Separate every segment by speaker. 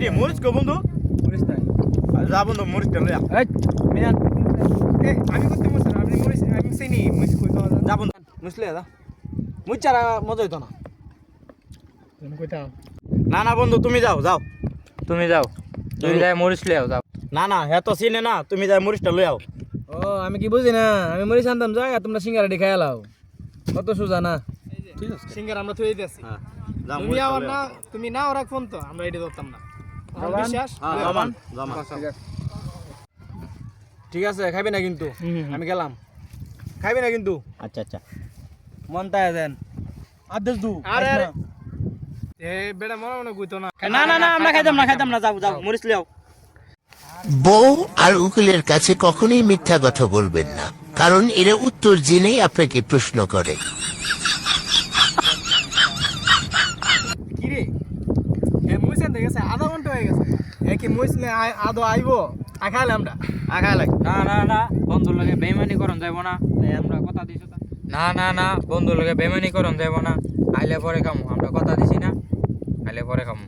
Speaker 1: রে মরিচ কো বন্ধু
Speaker 2: মরিচ তাই
Speaker 1: যা বন্ধু মরিচ টা লয়া
Speaker 2: এই মিয়ান আমি করতে মরিচ আপনি মরিচ আমি চিনি মরিচ কই পাওয়া যায়
Speaker 1: যা বন্ধু মুছলে যা মুছ চারা মজা হইতো না
Speaker 2: তুমি কইতা
Speaker 1: না না বন্ধু তুমি যাও যাও
Speaker 3: তুমি যাও তুমি যাই মরিচ লিয়াও যাও
Speaker 1: না না হে তো চিনে না তুমি যাই মরিচটা লই আও
Speaker 2: ও আমি কি বুঝি না আমি মরিচ আনতাম যাই আর তোমরা সিঙ্গারা ডি খাইয়া লাও কত সুজা না
Speaker 1: ঠিক আছে
Speaker 2: সিঙ্গারা আমরা থই দিতেছি
Speaker 1: হ্যাঁ যা
Speaker 2: তুমি আবার না তুমি নাও রাখ ফোন তো আমরা এটা ধরতাম না বিশ্বাস
Speaker 1: জামান জামান
Speaker 2: ঠিক আছে খাইবে না কিন্তু আমি গেলাম খাইবে না কিন্তু
Speaker 1: আচ্ছা আচ্ছা
Speaker 2: মন তাই দেন আদেশ দু আরে এ বেটা মনে মনে কইতো না
Speaker 1: না না না আমরা খাইতাম না যাও যাও মরিচ লিয়াও
Speaker 4: বউ আর উকিলের কাছে কখনোই মিথ্যা কথা বলবেন না, কারণ এরা উত্তর জেনেই আপনাকে প্রশ্ন করে।
Speaker 2: কি রে এ মুইছেন দেখেছে আধা ঘন্টা হয়ে গেছে এ কি মুইছলে আদো আইবো আখাইলে আমরা
Speaker 1: আখা লাগ
Speaker 3: না না না বন্ধুর লগে বেইমানি করন যাইব না আমরা কথা দিছো তা না না না বন্ধুর লগে বেইমানি করন যাইব না আইলে পরে খামু আমরা কথা দিছি না আইলে পরে খামু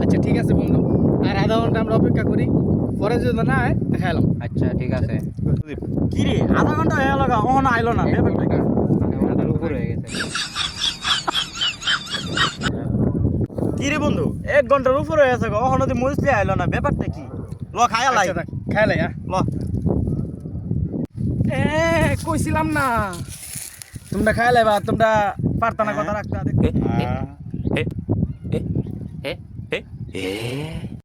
Speaker 2: আচ্ছা ঠিক আছে বন্ধু আর আধা ঘন্টা আমরা অপেক্ষা করি পরে যদি না হয় দেখাইলাম
Speaker 3: আচ্ছা ঠিক আছে
Speaker 1: কি রে আধা ঘন্টা হয়ে লাগা ওহনা আইলো না ব্যাপারটা কি?
Speaker 3: আধা ঘন্টার উপর হয়ে গেছে
Speaker 1: কি রে বন্ধু 1 ঘন্টার উপরে হয়ে গেছে ওহনা তো মরিচ লিয়া আইলো না ব্যাপারটা কি ল খায়া লাই
Speaker 2: খাইলে হ্যাঁ
Speaker 1: ল
Speaker 2: এ কইছিলাম না তোমরা খাইলে বা তোমরা পারতা না কথা রাখতা
Speaker 3: এ এ এ এ